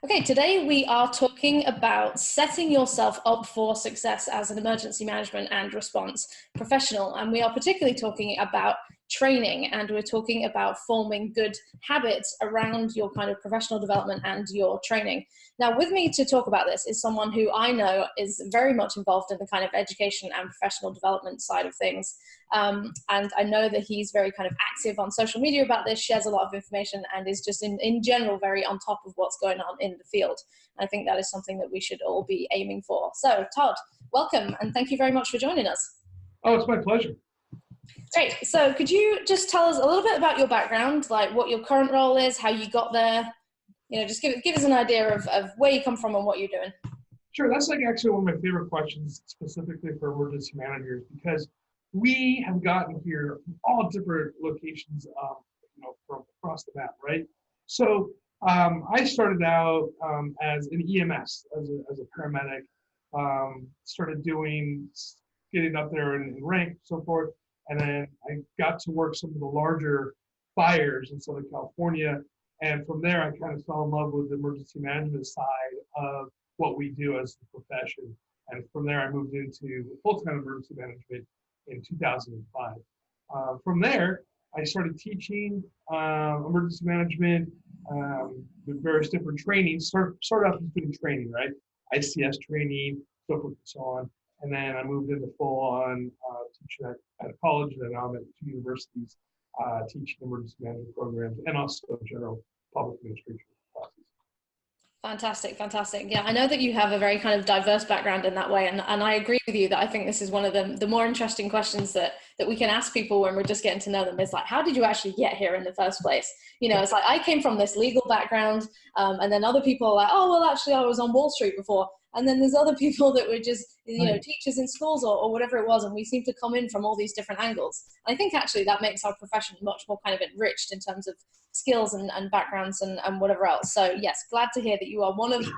Okay, today we are talking about setting yourself up for success as an emergency management and response professional. And we are particularly talking about training, and we're talking about forming good habits around your kind of professional development and your training. Now, with me to talk about this is someone who I know is very much involved in the kind of education and professional development side of things. And I know that he's very kind of active on social media about this, shares a lot of information, and is just in general very on top of what's going on in the field. And I think that is something that we should all be aiming for. So Todd, welcome, and thank you very much for joining us. Oh, it's my pleasure. Great. So could you just tell us a little bit about your background, like what your current role is, how you got there? You know, just give us an idea of where you come from and what you're doing. Sure, that's like actually one of my favorite questions specifically for emergency managers, because we have gotten here from all different locations, from across the map, right? So I started out as an EMS, as a paramedic, started getting up there in rank and so forth. And then I got to work some of the larger fires in Southern California. And from there, I kind of fell in love with the emergency management side of what we do as a profession. And from there, I moved into full-time emergency management in 2005. From there, I started teaching emergency management with various different trainings. Started off with doing training, right? ICS training, so forth and so on. And then I moved into full-on teaching at a college, and now I'm at two universities teaching emergency management programs and also general public administration classes. Fantastic, fantastic. Yeah, I know that you have a very kind of diverse background in that way, and I agree with you that I think this is one of the more interesting questions that we can ask people when we're just getting to know them is like, how did you actually get here in the first place? You know, it's like I came from this legal background, and then other people are like, oh, well, actually, I was on Wall Street before. And then there's other people that were just, you know, teachers in schools or whatever it was, and we seem to come in from all these different angles. I think actually that makes our profession much more kind of enriched in terms of skills and backgrounds and whatever else. So yes, glad to hear that you are one of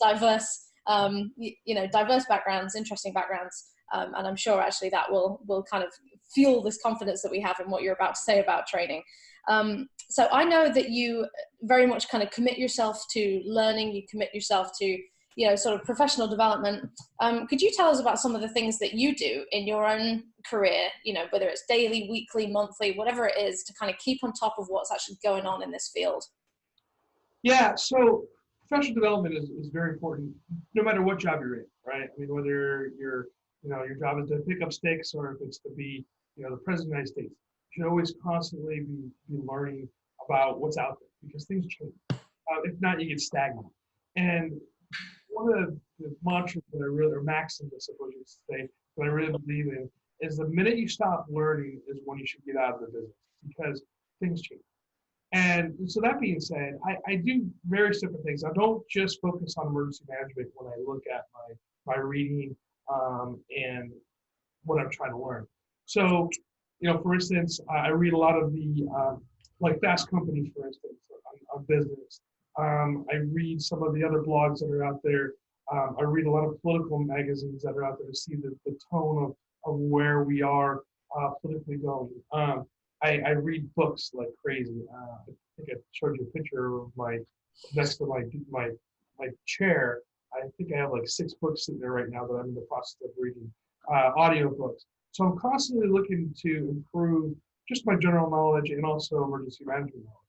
diverse, diverse backgrounds, interesting backgrounds. And I'm sure actually that will kind of fuel this confidence that we have in what you're about to say about training. So I know that you very much kind of commit yourself to learning, you commit yourself to, you know, sort of professional development. Could you tell us about some of the things that you do in your own career, you know, whether it's daily, weekly, monthly, whatever it is, to kind of keep on top of what's actually going on in this field? Yeah, so professional development is very important, no matter what job you're in, right? I mean, whether your job is to pick up sticks or if it's to be, the President of the United States, you should always constantly be learning about what's out there because things change. If not, you get stagnant. And one of the mantras that I really, or maxims, I suppose you could say, that I really believe in is the minute you stop learning is when you should get out of the business because things change. And so that being said, I do various different things. I don't just focus on emergency management when I look at my reading and what I'm trying to learn. So, for instance, I read a lot of the, like Fast Company, for instance, on business. I read some of the other blogs that are out there. I read a lot of political magazines that are out there to see the tone of where we are politically going. I read books like crazy. I think I showed you a picture of next to my chair. I think I have like 6 books sitting there right now that I'm in the process of reading, audio books. So I'm constantly looking to improve just my general knowledge and also emergency management knowledge.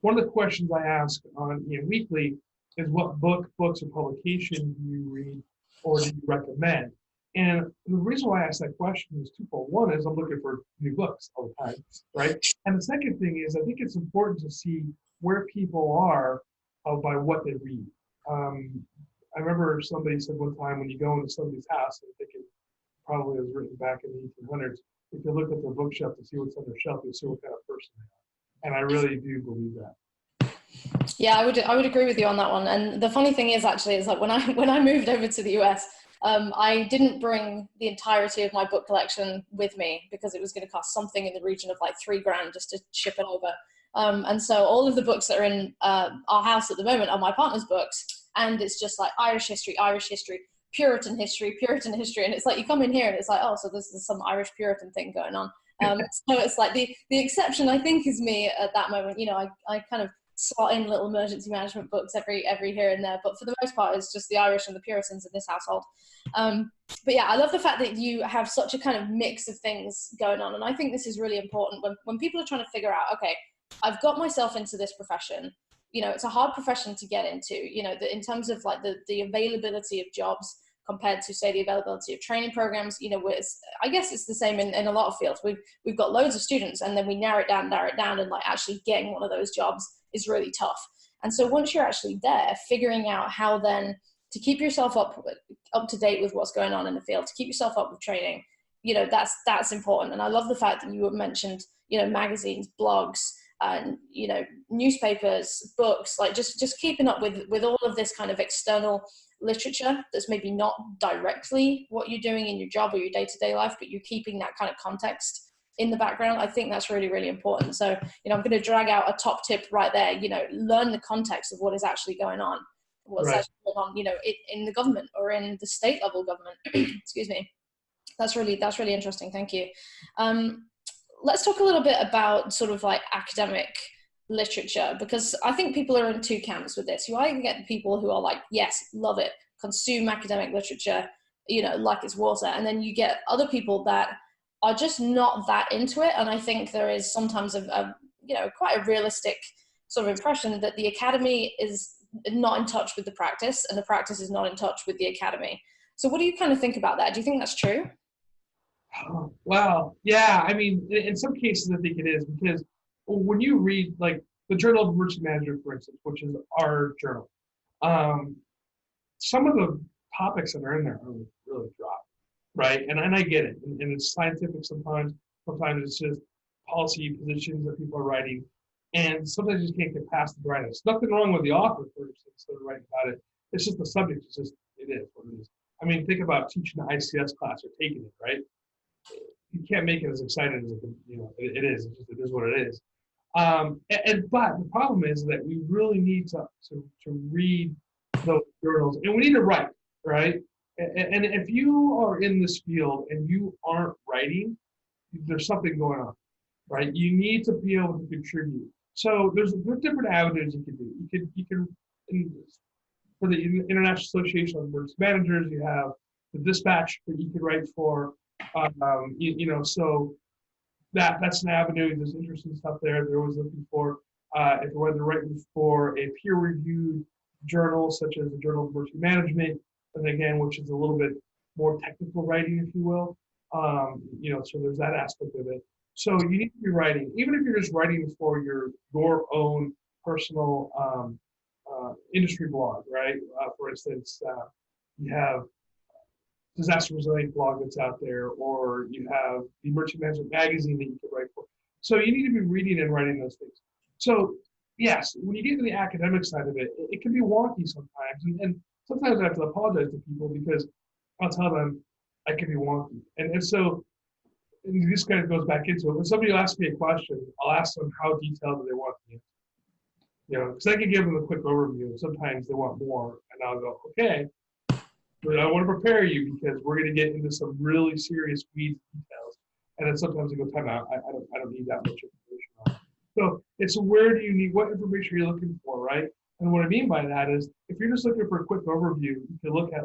One of the questions I ask on weekly is what books or publications do you read or do you recommend? And the reason why I ask that question is twofold. One is I'm looking for new books all the time, right? And the second thing is I think it's important to see where people are by what they read. I remember somebody said one time when you go into somebody's house, I think it probably was written back in the 1800s, if you look at their bookshelf to see what's on their shelf, you'll see what kind of person they are. And I really do believe that. Yeah, I would agree with you on that one. And the funny thing is actually is like when I moved over to the US, I didn't bring the entirety of my book collection with me because it was going to cost something in the region of like $3,000 just to ship it over. And so all of the books that are in our house at the moment are my partner's books. And it's just like Irish history, Puritan history. And it's like you come in here and it's like, oh, so this is some Irish Puritan thing going on. So it's like the exception, I think, is me at that moment. I kind of slot in little emergency management books every here and there, but for the most part, it's just the Irish and the Puritans in this household. But yeah, I love the fact that you have such a kind of mix of things going on, and I think this is really important when people are trying to figure out, okay, I've got myself into this profession. You know, it's a hard profession to get into. You know, in terms of like the availability of jobs compared to, say, the availability of training programs. You know, I guess it's the same in a lot of fields. We've got loads of students, and then we narrow it down, and like actually getting one of those jobs is really tough. And so once you're actually there, figuring out how then to keep yourself up to date with what's going on in the field, to keep yourself up with training, you know, that's important. And I love the fact that you mentioned, you know, magazines, blogs, and, you know, newspapers, books, like just keeping up with all of this kind of external literature that's maybe not directly what you're doing in your job or your day-to-day life, but you're keeping that kind of context in the background. I think that's really, really important. So, you know, I'm going to drag out a top tip right there. You know, learn the context of what is actually going on, what's actually going on, you know, in the government or in the state level government. Excuse me. That's really interesting. Thank you. Let's talk a little bit about sort of like academic literature, because I think people are in two camps with this. You either get people who are like, yes, love it, consume academic literature, you know, like it's water. And then you get other people that are just not that into it. And I think there is sometimes a you know, quite a realistic sort of impression that the academy is not in touch with the practice and the practice is not in touch with the academy. So what do you kind of think about that? Do you think that's true? Oh, wow. Yeah. I mean, in some cases, I think it is, because when you read like the Journal of Emergency Management, for instance, which is our journal, some of the topics that are in there are really dry, right? And I get it. And it's scientific sometimes. Sometimes it's just policy positions that people are writing. And sometimes you just can't get past the dryness. Nothing wrong with the author, for instance, that are writing about it. It's just the subject. It's just, it is what it is. I mean, think about teaching an ICS class or taking it, right? You can't make it as exciting as it, you know, it is. It's just, it is what it is. But the problem is that we really need to read those journals, and we need to write, right? And if you are in this field and you aren't writing, there's something going on, right? You need to be able to contribute. So there's different avenues you can do. You can for the International Association of Emergency Managers, you have the dispatch that you could write for. You know, so that's an avenue. There's interesting stuff there. They're always looking for if they're writing for a peer-reviewed journal, such as the Journal of Emergency Management, and again, which is a little bit more technical writing, if you will. You know, so there's that aspect of it. So you need to be writing, even if you're just writing for your own personal industry blog, right? For instance, you have disaster resilient blog that's out there, or you have the Emergency Management magazine that you can write for. So you need to be reading and writing those things. So yes, when you get to the academic side of it, it can be wonky sometimes. And sometimes I have to apologize to people because I'll tell them I can be wonky. And so and this kind of goes back into it. When somebody asks me a question, I'll ask them how detailed do they want the answer. You know, because I can give them a quick overview. Sometimes they want more, and I'll go, okay, but I want to prepare you because we're going to get into some really serious weeds details. And then sometimes I go, time out. I don't need that much information on it. So it's where do you need, what information are you looking for, right? And what I mean by that is, if you're just looking for a quick overview, you can look at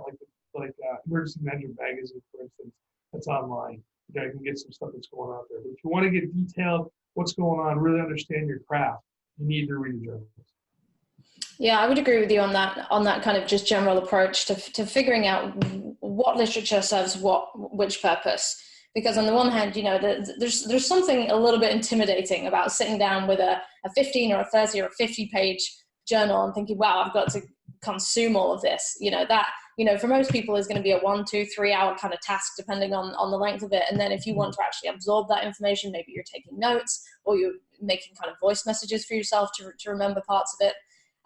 like Emergency Management magazine, for instance, that's online. You know, you can get some stuff that's going on there. But if you want to get detailed, what's going on, really understand your craft, you need to read the journals. Yeah, I would agree with you on that kind of just general approach to figuring out what literature serves which purpose. Because on the one hand, you know, there's something a little bit intimidating about sitting down with a 15 or a 30 or a 50 page journal and thinking, wow, I've got to consume all of this. You know, that, you know, for most people is going to be a 1, 2, 3 hour kind of task, depending on the length of it. And then if you want to actually absorb that information, maybe you're taking notes or you're making kind of voice messages for yourself to remember parts of it.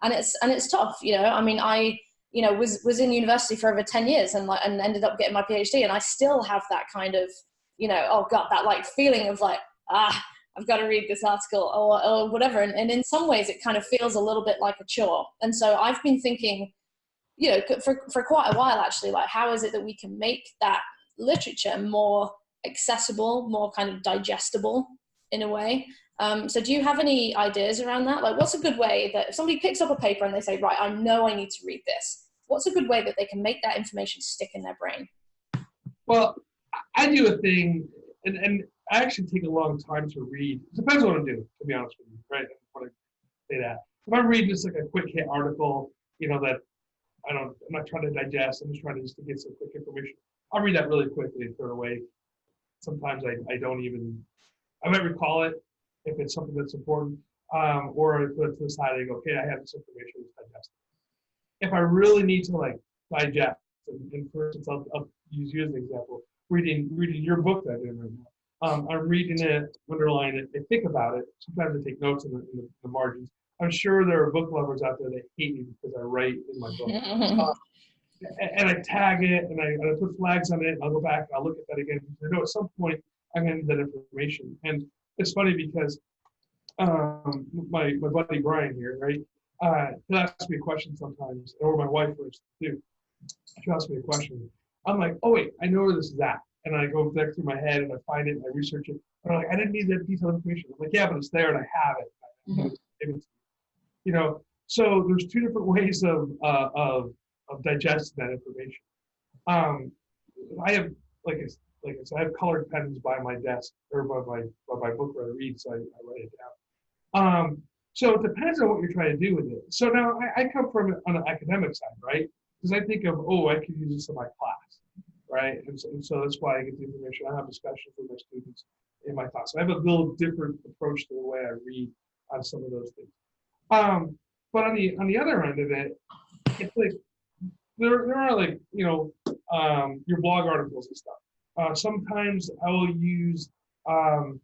And it's tough, you know. I mean, I, you know, was in university for over 10 years and ended up getting my PhD, and I still have that kind of, you know, oh God, that like feeling of like, I've got to read this article or whatever. And in some ways it kind of feels a little bit like a chore. And so I've been thinking, you know, for quite a while actually, like, how is it that we can make that literature more accessible, more kind of digestible in a way? So do you have any ideas around that? Like, what's a good way that if somebody picks up a paper and they say, right, I know I need to read this, what's a good way that they can make that information stick in their brain? Well, I do a thing, and I actually take a long time to read. It depends on what I'm doing, to be honest with you, right? I want to say that. If I'm reading just like a quick hit article, that I'm not trying to digest, I'm just trying to get some quick information. I'll read that really quickly and throw it away. Sometimes I don't even, I might recall it if it's something that's important, or I put it to the side and go, okay, I have this information, let's digest it. If I really need to like digest, and for instance, I'll use you as an example, reading your book that I'm in right now. I'm reading it, underline it, I think about it. Sometimes I take notes in the margins. I'm sure there are book lovers out there that hate me because I write in my book. And I tag it, and I put flags on it, and I'll go back and I'll look at that again. I know at some point I'm going to need that information. And it's funny because my buddy Brian here, right? He'll ask me a question sometimes, or my wife for instance too. She'll ask me a question. I'm like, oh wait, I know where this is at. And I go back through my head and I find it and I research it. And I'm like, I didn't need that detailed information. I'm like, yeah, but it's there and I have it. So there's two different ways of digesting that information. I have, like I said, I have colored pens by my desk or by my book where I read, so I write it down. So it depends on what you're trying to do with it. So now I come from on an academic side, right? Because I think of, I could use this in my class, right? And so that's why I get the information. I have discussions with my students in my class. So I have a little different approach to the way I read on some of those things. But on the other end of it, it's like there are like your blog articles and stuff. Sometimes I will use Evernote,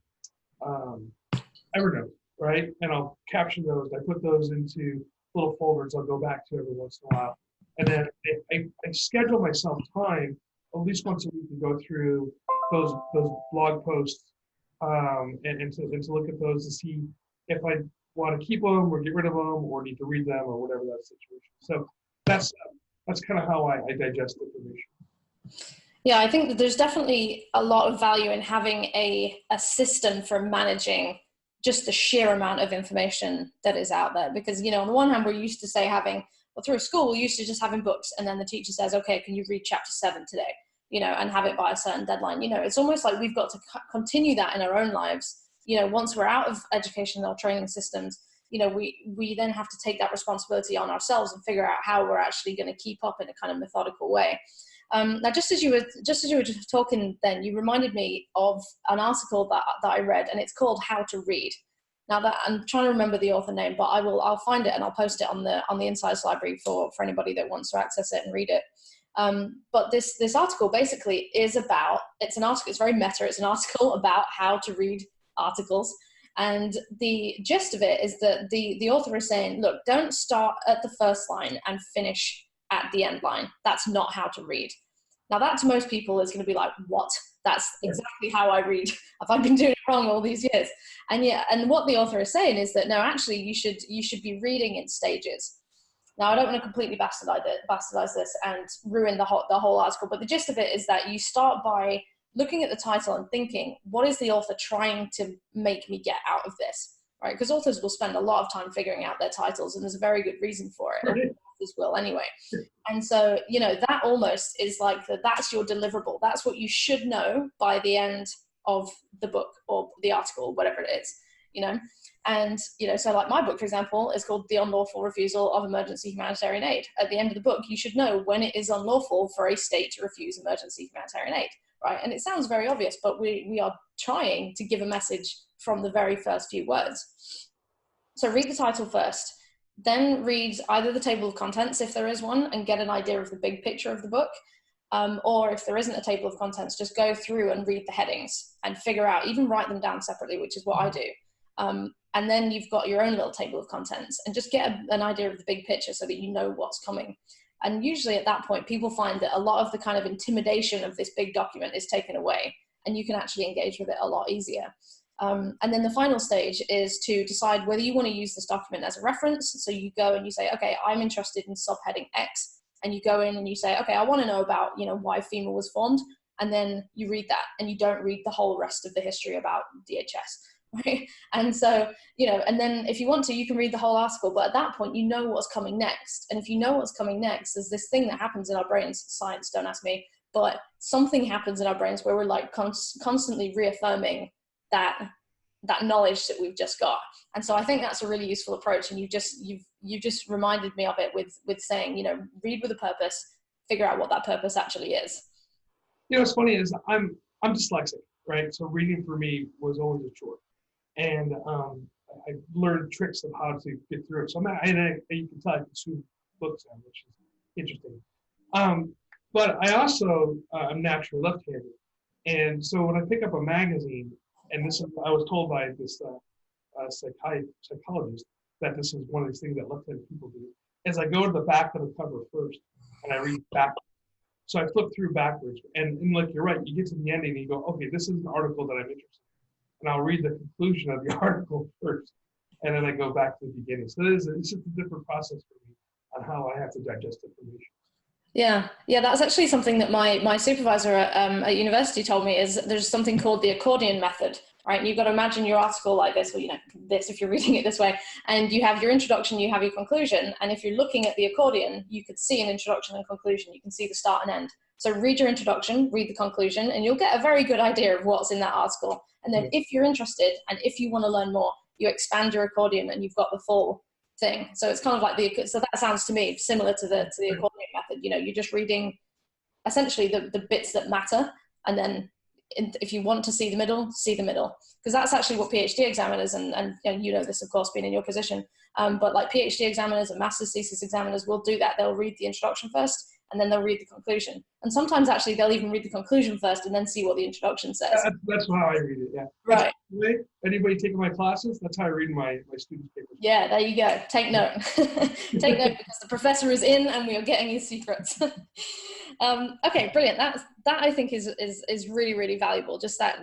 right? And I'll capture those. I put those into little folders I'll go back to every once in a while. And then I schedule myself time at least once a week to go through those blog posts and to look at those to see if I want to keep them or get rid of them or need to read them or whatever that situation. So that's kind of how I digest information. Yeah, I think that there's definitely a lot of value in having a system for managing just the sheer amount of information that is out there. Because, on the one hand, we're used to through school, we're used to just having books, and then the teacher says, okay, can you read chapter 7 today? And have it by a certain deadline. It's almost like we've got to continue that in our own lives. Once we're out of educational training systems, we then have to take that responsibility on ourselves and figure out how we're actually going to keep up in a kind of methodical way. Now, just as you were just talking, then you reminded me of an article that I read, and it's called "How to Read." Now, that I'm trying to remember the author name, but I'll find it and I'll post it on the Insights Library for anybody that wants to access it and read it. But this article basically is about, it's an article, it's very meta, it's an article about how to read articles. And the gist of it is that the author is saying, look, don't start at the first line and finish at the end line. That's not how to read. Now that to most people is going to be like, what? That's exactly how I read. Have I been doing it wrong all these years? And what the author is saying is that no, actually you should be reading in stages. Now I don't want to completely bastardize this and ruin the whole article, but the gist of it is that you start by looking at the title and thinking, what is the author trying to make me get out of this? Right? Because authors will spend a lot of time figuring out their titles, and there's a very good reason for it. Authors will anyway. And so, that almost is like that's your deliverable. That's what you should know by the end of the book or the article, whatever it is, And, so like my book, for example, is called The Unlawful Refusal of Emergency Humanitarian Aid. At the end of the book, you should know when it is unlawful for a state to refuse emergency humanitarian aid, right? And it sounds very obvious, but we are trying to give a message from the very first few words. So read the title first, then read either the table of contents, if there is one, and get an idea of the big picture of the book. Or if there isn't a table of contents, just go through and read the headings and figure out, even write them down separately, which is what I do. And then you've got your own little table of contents and just get an idea of the big picture so that you know what's coming. And usually at that point, people find that a lot of the kind of intimidation of this big document is taken away, and you can actually engage with it a lot easier. And then the final stage is to decide whether you want to use this document as a reference. So you go and you say, okay, I'm interested in subheading X. And you go in and you say, okay, I want to know about, why FEMA was formed. And then you read that, and you don't read the whole rest of the history about DHS. right? And so, and then if you want to, you can read the whole article, but at that point, you know what's coming next. And if you know what's coming next, there's this thing that happens in our brains, science, don't ask me, but something happens in our brains where we're like constantly reaffirming that knowledge that we've just got. And so I think that's a really useful approach. And you've just reminded me of it with saying, read with a purpose, figure out what that purpose actually is. What's funny is I'm dyslexic, right? So reading for me was always a chore. And I learned tricks of how to get through it. So you can tell I consume books now, which is interesting. But I also am naturally left-handed. And so when I pick up a magazine, and I was told by this psychologist that this is one of these things that left-handed people do, is I go to the back of the cover first, and I read backwards. So I flip through backwards, and like you're right, you get to the ending and you go, okay, this is an article that I'm interested in, and I'll read the conclusion of the article first, and then I go back to the beginning. So it's just a different process for me on how I have to digest information. Yeah, that's actually something that my supervisor at university told me, is there's something called the accordion method, right? And you've got to imagine your article like this, or this if you're reading it this way, and you have your introduction, you have your conclusion, and if you're looking at the accordion, you could see an introduction and conclusion, you can see the start and end. So read your introduction, read the conclusion, and you'll get a very good idea of what's in that article. And then if you're interested and if you want to learn more, you expand your accordion and you've got the full thing. So it's kind of like so that sounds to me similar to the accordion method. You're just reading essentially the bits that matter, and then if you want to see the middle, because that's actually what PhD examiners and this of course being in your position, but like PhD examiners and master's thesis examiners will do that. They'll read the introduction first and then they'll read the conclusion, and sometimes actually they'll even read the conclusion first and then see what the introduction says. That's how I read it. Yeah, right. Anybody taking my classes, that's how I read my students' papers. Yeah, there you go. Take note. Take note, because the professor is in and we are getting his secrets. Okay, brilliant. That I think is really, really valuable. Just that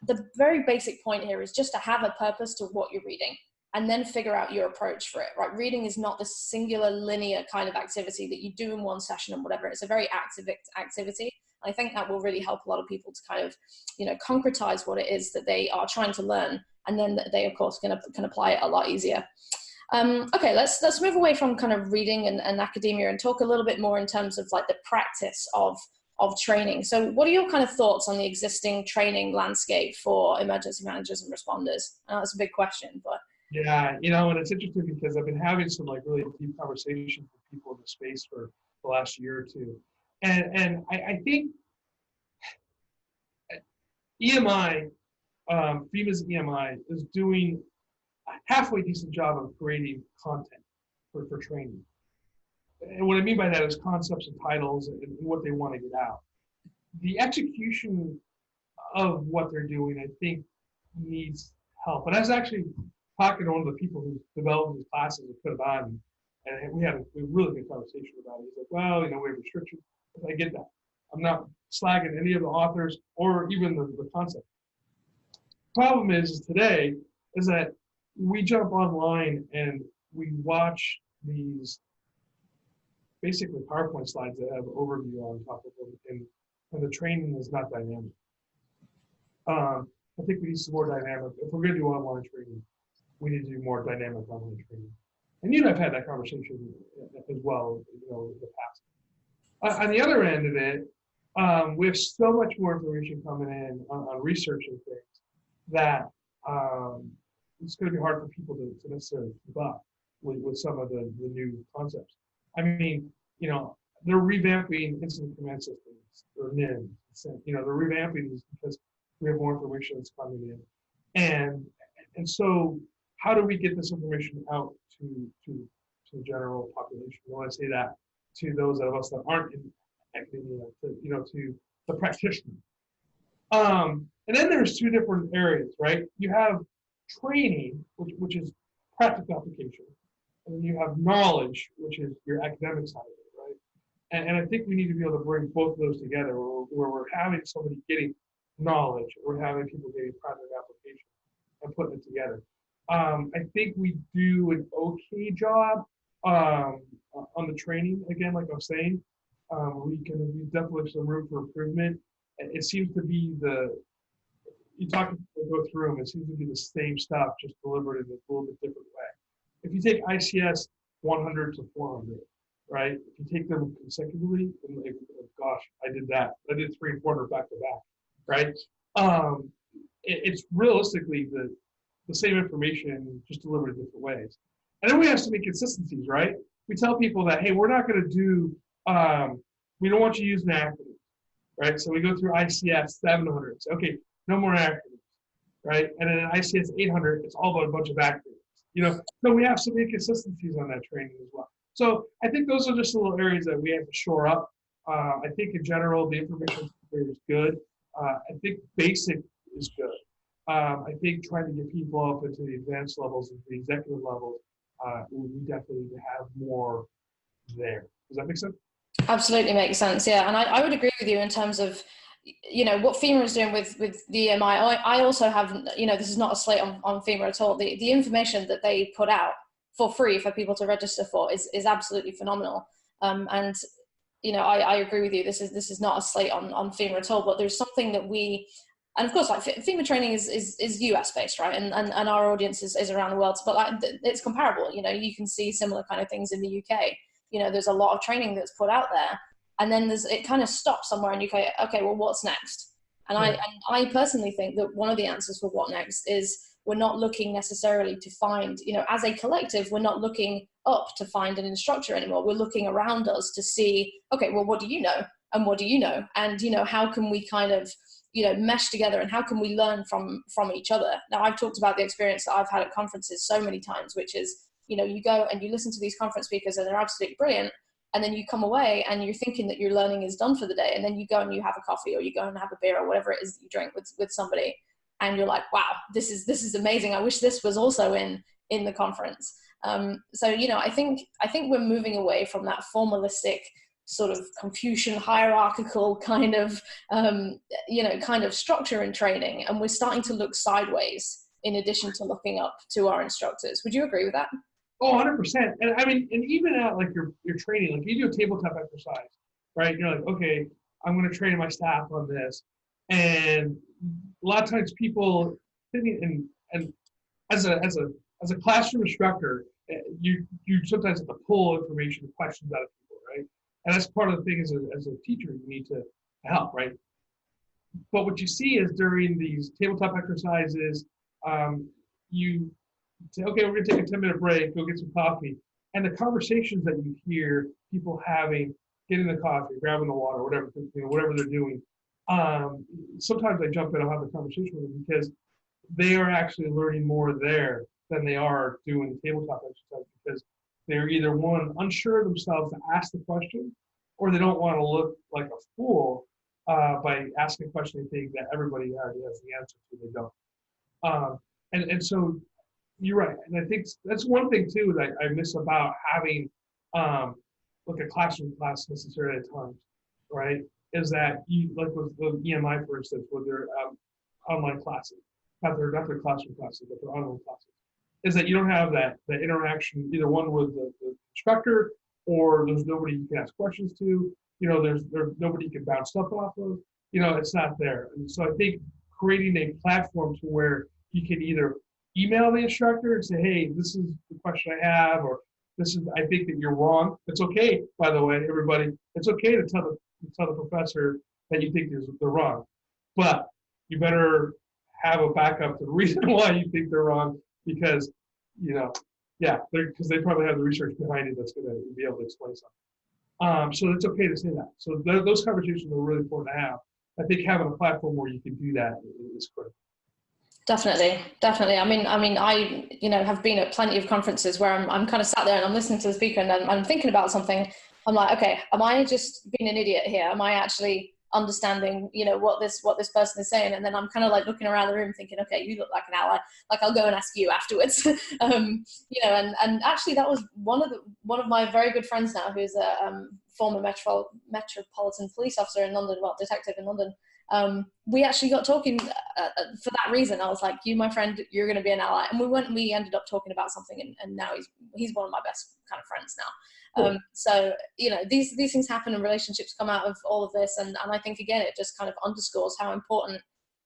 the very basic point here is just to have a purpose to what you're reading, and then figure out your approach for it, right? Reading is not this singular linear kind of activity that you do in one session and whatever. It's a very active activity. I think that will really help a lot of people to kind of, concretize what it is that they are trying to learn, and then they, of course, can apply it a lot easier. Okay, let's move away from kind of reading and academia and talk a little bit more in terms of like the practice of training. So what are your kind of thoughts on the existing training landscape for emergency managers and responders? I know that's a big question, but. Yeah, and it's interesting because I've been having some like really deep conversations with people in the space for the last year or two. And I think EMI, FEMA's EMI, is doing a halfway decent job of creating content for training. And what I mean by that is concepts and titles and what they want to get out. The execution of what they're doing, I think, needs help. And I was actually talking to one of the people who developed these classes and put it on, and we had a really good conversation about it. He's like, well, we have restrictions. I get that. I'm not slagging any of the authors or even the concept. Problem is today is that we jump online and we watch these basically PowerPoint slides that have overview on top of them, and the training is not dynamic. I think we need some more dynamic. If we're going to do online training, we need to do more dynamic online training. And you and I've had that conversation as well, in the past. On the other end of it, we have so much more information coming in on researching things that it's going to be hard for people to necessarily keep up with some of the new concepts. I mean, they're revamping incident command systems, or NIM. They're revamping these because we have more information that's coming in. And so how do we get this information out to the general population? When I say that, to those of us that aren't in academia, to the practitioner. And then there's two different areas, right? You have training, which is practical application, and then you have knowledge, which is your academic side of it, right? And I think we need to be able to bring both of those together, where we're having somebody getting knowledge, we're having people getting practical application and putting it together. I think we do an okay job on the training. Again, like I was saying, we definitely have some room for improvement. It seems to be you talk to people, go through them, it seems to be the same stuff, just delivered in a little bit different way. If you take ICS 100 to 400, right? If you take them consecutively, and like, oh gosh, I did that. I did 3 and 400 back to back, right? It's realistically the same information, just delivered in different ways. And then we have some inconsistencies, right? We tell people that, hey, we're not going to do, we don't want you using acronyms, right? So we go through ICS 700. So, okay, no more acronyms, right? And then in ICS 800, it's all about a bunch of acronyms. So we have some inconsistencies on that training as well. So I think those are just little areas that we have to shore up. I think in general, the information is good. I think basic is good. I think trying to get people up into the advanced levels and the executive levels, we definitely need to have more there. Does that make sense? Absolutely makes sense. Yeah. And I would agree with you in terms of, what FEMA is doing with the EMI. I also have, this is not a slate on FEMA at all. The information that they put out for free for people to register for is absolutely phenomenal. And I agree with you. This is not a slate on FEMA at all, but there's something that and of course, like FEMA training is US based, right? And our audience is around the world, but like it's comparable. You can see similar kind of things in the UK. There's a lot of training that's put out there, and then it kind of stops somewhere, and you go, okay, well, what's next? And I personally think that one of the answers for what next is we're not looking necessarily to find, as a collective, we're not looking up to find an instructor anymore. We're looking around us to see, okay, well, what do you know? And what do you know? And, how can we kind of, mesh together, and how can we learn from each other? Now, I've talked about the experience that I've had at conferences so many times, which is, you go and you listen to these conference speakers and they're absolutely brilliant. And then you come away and you're thinking that your learning is done for the day. And then you go and you have a coffee, or you go and have a beer, or whatever it is that you drink with somebody. And you're like, wow, this is amazing. I wish this was also in the conference. So, I think we're moving away from that formalistic sort of Confucian hierarchical kind of, kind of structure in training. And we're starting to look sideways in addition to looking up to our instructors. Would you agree with that? Oh, 100%. And I mean, and even at like your training, like you do a tabletop exercise, right? You're like, okay, I'm going to train my staff on this. And a lot of times people, and as a classroom instructor, you sometimes have to pull information and questions out of people, right? And that's part of the thing as a teacher, you need to help, right? But what you see is during these tabletop exercises, you say, okay, we're going to take a 10-minute break, go get some coffee. And the conversations that you hear people having, getting the coffee, grabbing the water, whatever, whatever they're doing, sometimes I jump in and have the conversation with them, because they are actually learning more there than they are doing the tabletop exercise, because they're either, one, unsure of themselves to ask the question, or they don't want to look like a fool by asking a question they think that everybody already has the answer to. They don't. And so you're right. And I think that's one thing too that I miss about having like a classroom class necessarily at times, right? Is that you, like with EMI, for instance, with their online classes, not their classroom classes, but their online classes, is that you don't have that interaction, either one with the instructor, or there's nobody you can ask questions to. There's nobody you can bounce stuff off of. It's not there. And so I think creating a platform to where you can either email the instructor and say, hey, this is the question I have, or I think that you're wrong. It's okay, by the way, everybody. It's okay to tell the professor that you think they're wrong, but you better have a backup to the reason why you think they're wrong, because because they probably have the research behind it that's going to be able to explain something. So it's okay to say that. So those conversations are really important to have. I think having a platform where you can do that is critical. Definitely. I mean, I have been at plenty of conferences where I'm kind of sat there and I'm listening to the speaker and I'm thinking about something. I'm like, okay, am I just being an idiot here? Am I actually understanding, what this person is saying? And then I'm kind of like looking around the room thinking, okay, you look like an ally. Like, I'll go and ask you afterwards. And actually that was one of my very good friends now, who's a former Metropolitan Police officer in London, well, detective in London. We actually got talking for that reason. I was like, you, my friend, you're going to be an ally. And we ended up talking about something, and now he's one of my best kind of friends now. Cool. So, these things happen and relationships come out of all of this. And I think, again, it just kind of underscores how important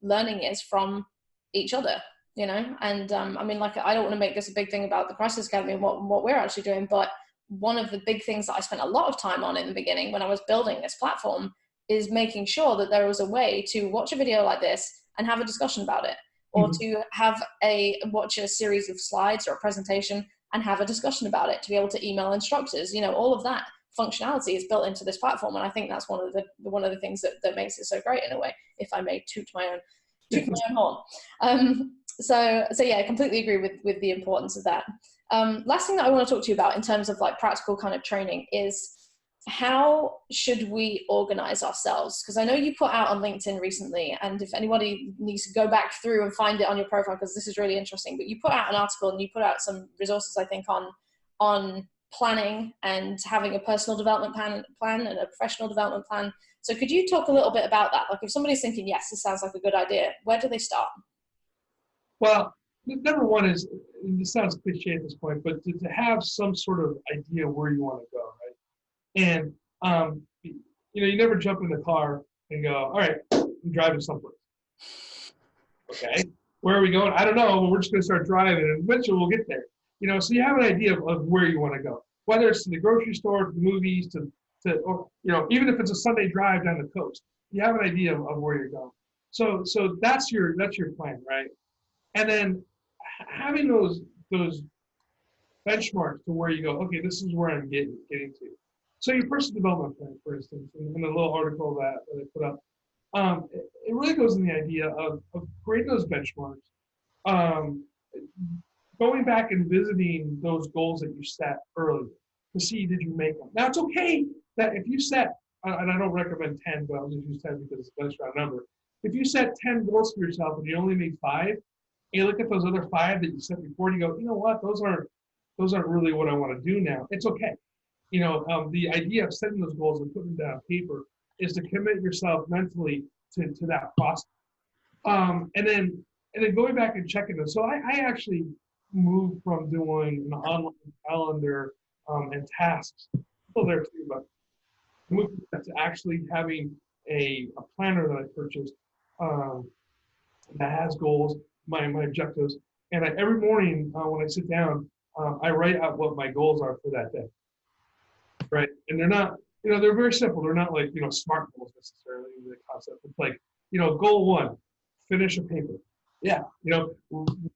learning is from each other, you know? And I mean, like, I don't want to make this a big thing about the Crisis Academy and what we're actually doing, but one of the big things that I spent a lot of time on in the beginning when I was building this platform is making sure that there was a way to watch a video like this and have a discussion about it, or to watch a series of slides or a presentation and have a discussion about it, to be able to email instructors. You know, all of that functionality is built into this platform, and I think that's one of the things that makes it so great, in a way, if I may toot my own horn. So yeah, I completely agree with the importance of that. Last thing that I want to talk to you about in terms of like practical kind of training is, how should we organize ourselves? Because I know you put out on LinkedIn recently, and if anybody needs to go back through and find it on your profile, because this is really interesting, but you put out an article and you put out some resources, I think, on planning and having a personal development plan and a professional development plan. So could you talk a little bit about that? Like, if somebody's thinking, yes, this sounds like a good idea, where do they start? Well, number one is, and this sounds cliche at this point, but to have some sort of idea where you want to go, right? And, you know, you never jump in the car and go, all right, I'm driving someplace. Okay, where are we going? I don't know, but we're just going to start driving, and eventually we'll get there. You know, so you have an idea of where you want to go, whether it's to the grocery store, to the movies, or, you know, even if it's a Sunday drive down the coast, you have an idea of where you're going. So that's your plan, right? And then having those benchmarks to where you go, okay, this is where I'm getting to. So your personal development plan, for instance, in the little article that I put up, it really goes in the idea of creating those benchmarks, going back and visiting those goals that you set earlier to see, did you make them? Now, it's okay that if you set, and I don't recommend 10, but I'll just use 10 because it's a nice round number. If you set 10 goals for yourself and you only made 5, and you look at those other 5 that you set before, and you go, you know what, those aren't really what I want to do now. It's okay. You know, the idea of setting those goals and putting them down on paper is to commit yourself mentally to that process. And then going back and checking them. So I actually moved from doing an online calendar and tasks, still there too, but moved to actually having a planner that I purchased that has goals, my objectives. And every morning when I sit down, I write out what my goals are for that day. Right, and they're not, you know, they're very simple. They're not like, you know, SMART goals necessarily, the concept. It's like, you know, goal 1, finish a paper. Yeah, you know,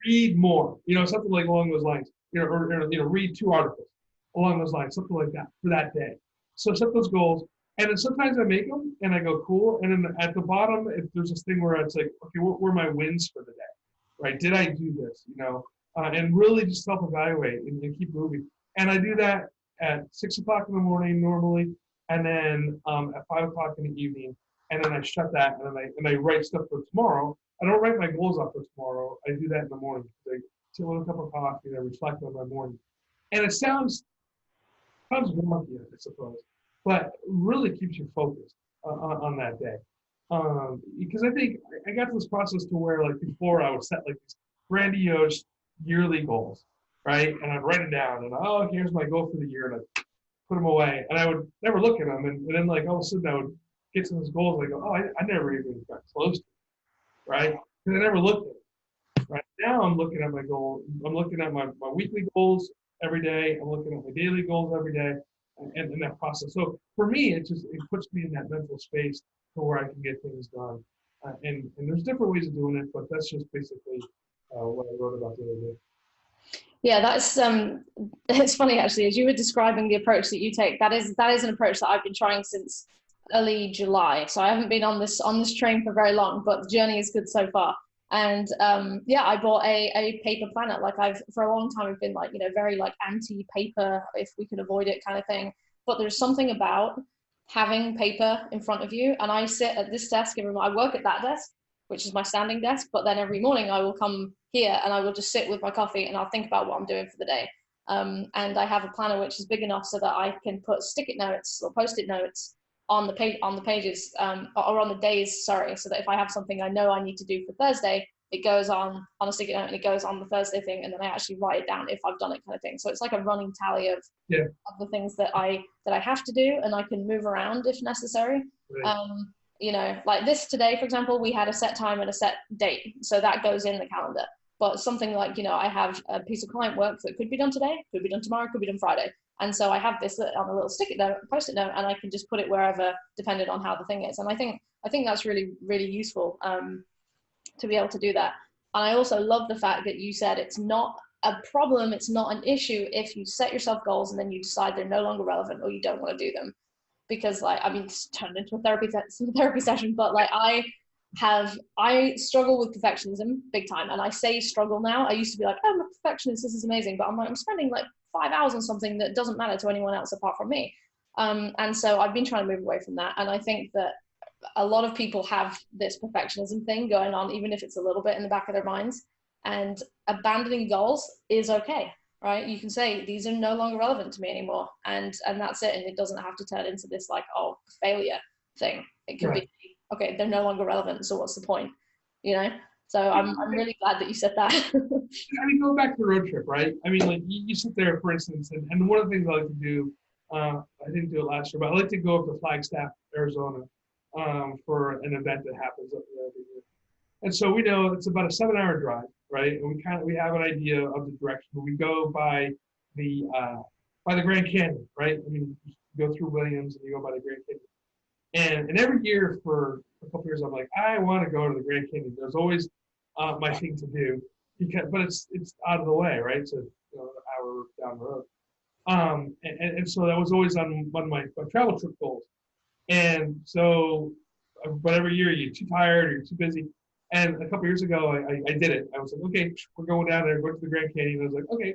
read more. You know, something like along those lines. You know, or you know, read 2 articles along those lines, something like that for that day. So set those goals, and then sometimes I make them and I go, cool. And then at the bottom, if there's this thing where it's like, okay, what were my wins for the day? Right? Did I do this? You know, and really just self-evaluate and keep moving. And I do that at 6 o'clock in the morning normally, and then at 5 o'clock in the evening, and then I shut that, and I write stuff for tomorrow. I don't write my goals up for tomorrow. I do that in the morning. I sit with a cup of coffee and I reflect on my morning. And it sounds wonky, I suppose, but really keeps you focused on that day. Because I think I got to this process to where, like, before I would set like these grandiose yearly goals, right? And I'd write it down, and oh, here's my goal for the year, and I'd put them away, and I would never look at them, and then like all of a sudden I would get to those goals, and I go, oh, I never even got close to it, right? Because I never looked at it. Right now, I'm looking at my goal. I'm looking at my weekly goals every day. I'm looking at my daily goals every day, and in that process. So for me, it puts me in that mental space to where I can get things done. And there's different ways of doing it, but that's just basically what I wrote about the other day. Yeah, that's it's funny actually, as you were describing the approach that you take, that is an approach that I've been trying since early July. So I haven't been on this train for very long, but the journey is good so far. And yeah, I bought a paper planner. Like, for a long time I've been like, you know, very like anti-paper, if we can avoid it kind of thing. But there's something about having paper in front of you, and I sit at this desk, I work at that desk, which is my standing desk, but then every morning I will come here and I will just sit with my coffee and I'll think about what I'm doing for the day. And I have a planner which is big enough so that I can put stick-it notes or post-it notes on the pages, or on the days, sorry, so that if I have something I know I need to do for Thursday, it goes on a stick-it note and it goes on the Thursday thing, and then I actually write it down if I've done it, kind of thing. So it's like a running tally of the things that I have to do, and I can move around if necessary. Right. you know, like this today, for example, we had a set time and a set date. So that goes in the calendar. But something like, you know, I have a piece of client work that could be done today, could be done tomorrow, could be done Friday. And so I have this on a little stick-it note, post-it note, and I can just put it wherever, depending on how the thing is. And I think that's really, really useful to be able to do that. And I also love the fact that you said it's not a problem, it's not an issue if you set yourself goals and then you decide they're no longer relevant or you don't want to do them. Because like, I mean, it's turned into a therapy session, but like I struggle with perfectionism big time. And I say struggle now. I used to be like, oh, I'm a perfectionist, this is amazing. But I'm like, I'm spending like 5 hours on something that doesn't matter to anyone else apart from me. And so I've been trying to move away from that. And I think that a lot of people have this perfectionism thing going on, even if it's a little bit in the back of their minds. And abandoning goals is okay, right? You can say, these are no longer relevant to me anymore. And that's it. And it doesn't have to turn into this like, oh, failure thing. It could be, okay, they're no longer relevant, so what's the point, you know? So I'm really glad that you said that. I mean, go back to the road trip, right? I mean, like you sit there, for instance, and one of the things I like to do, I didn't do it last year, but I like to go up to Flagstaff, Arizona, for an event that happens up there every year. And so we know it's about a 7-hour drive, right? And we have an idea of the direction. We go by the Grand Canyon, right? I mean, you go through Williams and you go by the Grand Canyon. And every year for a couple years, I'm like, I want to go to the Grand Canyon. There's always my thing to do, but it's out of the way, right? So an hour down the road. And so that was always on one of my travel trip goals. And so, but every year you're too tired or you're too busy. And a couple years ago, I did it. I was like, okay, we're going down there, go to the Grand Canyon. I was like, okay,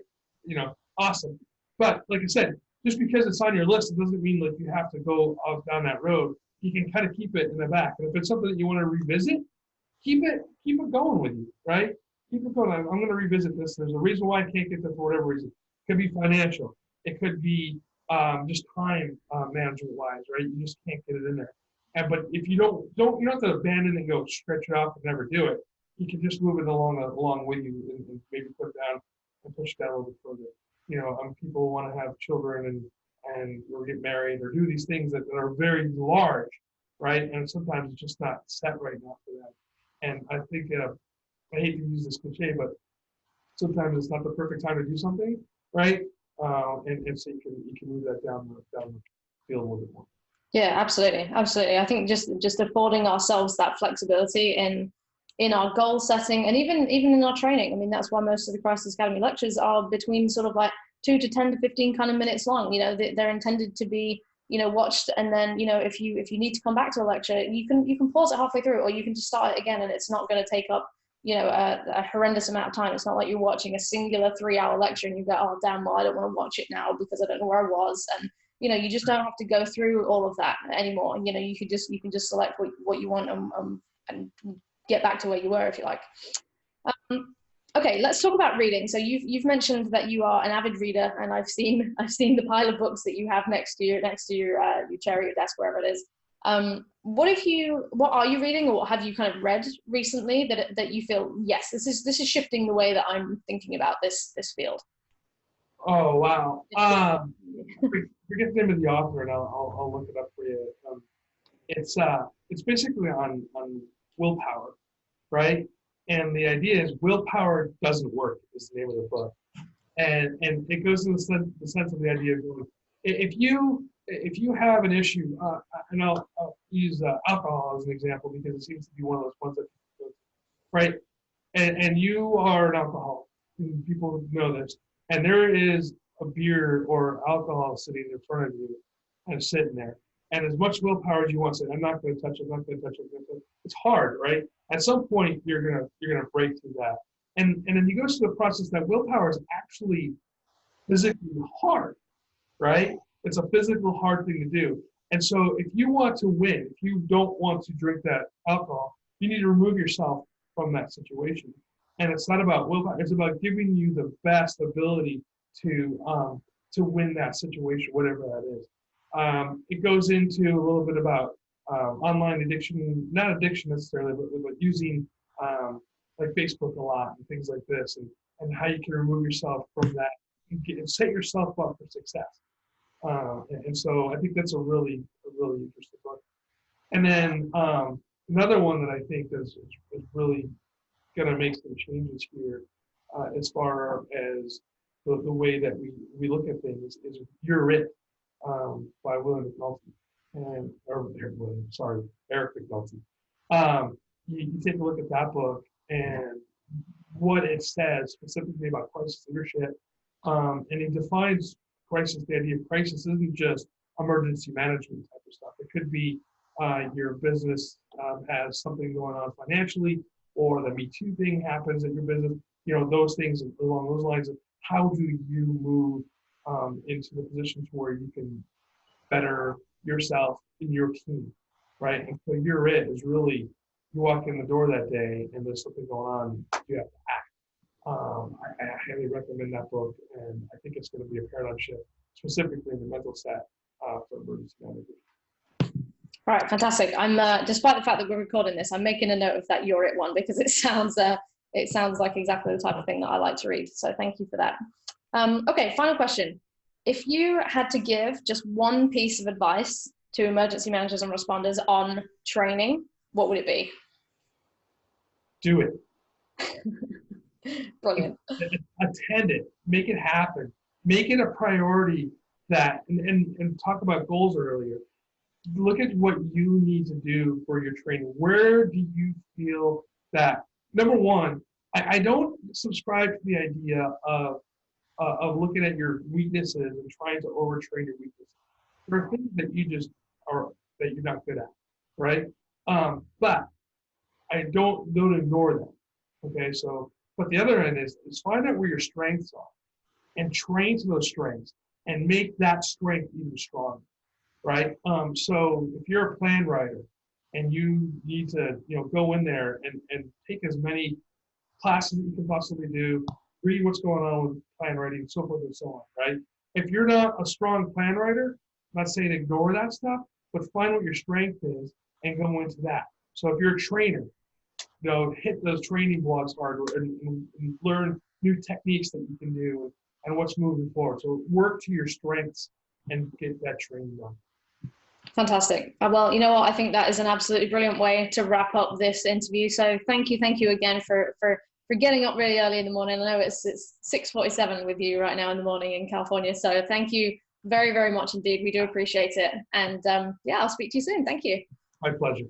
awesome. But like I said, just because it's on your list, it doesn't mean like you have to go off down that road. You can kind of keep it in the back. And if it's something that you want to revisit, keep it going with you, right? Keep it going. I'm going to revisit this. There's a reason why I can't get there for whatever reason. It could be financial. It could be just time management wise, right? You just can't get it in there. But if you don't have to abandon it and go stretch it off and never do it. You can just move it along with you and maybe put it down and push it down a little bit further. People want to have children and or get married or do these things that are very large, right? And sometimes it's just not set right now for them. And I think I hate to use this cliche, but sometimes it's not the perfect time to do something, right? And so you can move that down the field a little bit more. Yeah, absolutely. I think just affording ourselves that flexibility in our goal setting and even in our training. I mean, that's why most of the Crisis Academy lectures are between sort of like 2 to 10 to 15 kind of minutes long. They're intended to be, watched. And then, if you need to come back to a lecture, you can pause it halfway through, or you can just start it again, and it's not going to take up, a horrendous amount of time. It's not like you're watching a singular 3-hour lecture and you go, oh, damn, well, I don't want to watch it now because I don't know where I was. And, you just don't have to go through all of that anymore. You can just select what you want and get back to where you were, if you like. Okay, let's talk about reading. So you've mentioned that you are an avid reader, and I've seen the pile of books that you have next to your chair or your desk, wherever it is. What are you reading, or what have you kind of read recently that you feel, yes, this is shifting the way that I'm thinking about this field? Oh wow! Forget the name of the author, and I'll look it up for you. It's basically on willpower, right? And the idea is willpower doesn't work is the name of the book, and it goes in the sense of the idea of going, if you have an issue, and I'll use alcohol as an example because it seems to be one of those ones that, right? And you are an alcoholic, and people know this, and there is a beer or alcohol sitting in front of you and sitting there. And as much willpower as you want to say, I'm not going to touch it, I'm not going to touch it. It's hard, right? At some point, you're gonna break through that. And then you go through the process that willpower is actually physically hard, right? It's a physical hard thing to do. And so if you want to win, if you don't want to drink that alcohol, you need to remove yourself from that situation. And it's not about willpower, it's about giving you the best ability to win that situation, whatever that is. It goes into a little bit about online addiction, not addiction necessarily, but using like Facebook a lot and things like this, and how you can remove yourself from that and set yourself up for success. And so I think that's a really interesting book. And then another one that I think is really going to make some changes here as far as the way that we look at things is You're It by William McNulty. Eric McNulty. You take a look at that book and what it says specifically about crisis leadership. And it defines crisis. The idea of crisis isn't just emergency management type of stuff. It could be your business has something going on financially, or the Me Too thing happens at your business. Those things along those lines of how do you move into the positions where you can better yourself and your team, right? And so You're It is really, you walk in the door that day and there's something going on, you have to act. I highly recommend that book, and I think it's going to be a paradigm shift, specifically in the mental set for emergency management. All right, fantastic. I'm despite the fact that we're recording this, I'm making a note of that You're It one because it sounds like exactly the type of thing that I like to read. So thank you for that. Okay, final question. If you had to give just one piece of advice to emergency managers and responders on training, what would it be? Do it. Brilliant. Attend it. Make it happen. Make it a priority. And talk about goals earlier. Look at what you need to do for your training. Where do you feel that, number one, I don't subscribe to the idea of looking at your weaknesses and trying to overtrain your weaknesses. There are things that that you're not good at, right? But I don't ignore them. Okay, so but the other end is find out where your strengths are and train to those strengths and make that strength even stronger, right? So if you're a plan writer and you need to go in there and take as many classes that you can possibly do, read what's going on with plan writing, so forth and so on, right? If you're not a strong plan writer, I'm not saying ignore that stuff, but find what your strength is and go into that. So if you're a trainer, hit those training blogs hard and learn new techniques that you can do and what's moving forward. So work to your strengths and get that training done. Fantastic. Well, you know what? I think that is an absolutely brilliant way to wrap up this interview. So thank you again for getting up really early in the morning. I know it's 6:47 with you right now in the morning in California. So thank you very, very much indeed. We do appreciate it. And I'll speak to you soon. Thank you. My pleasure.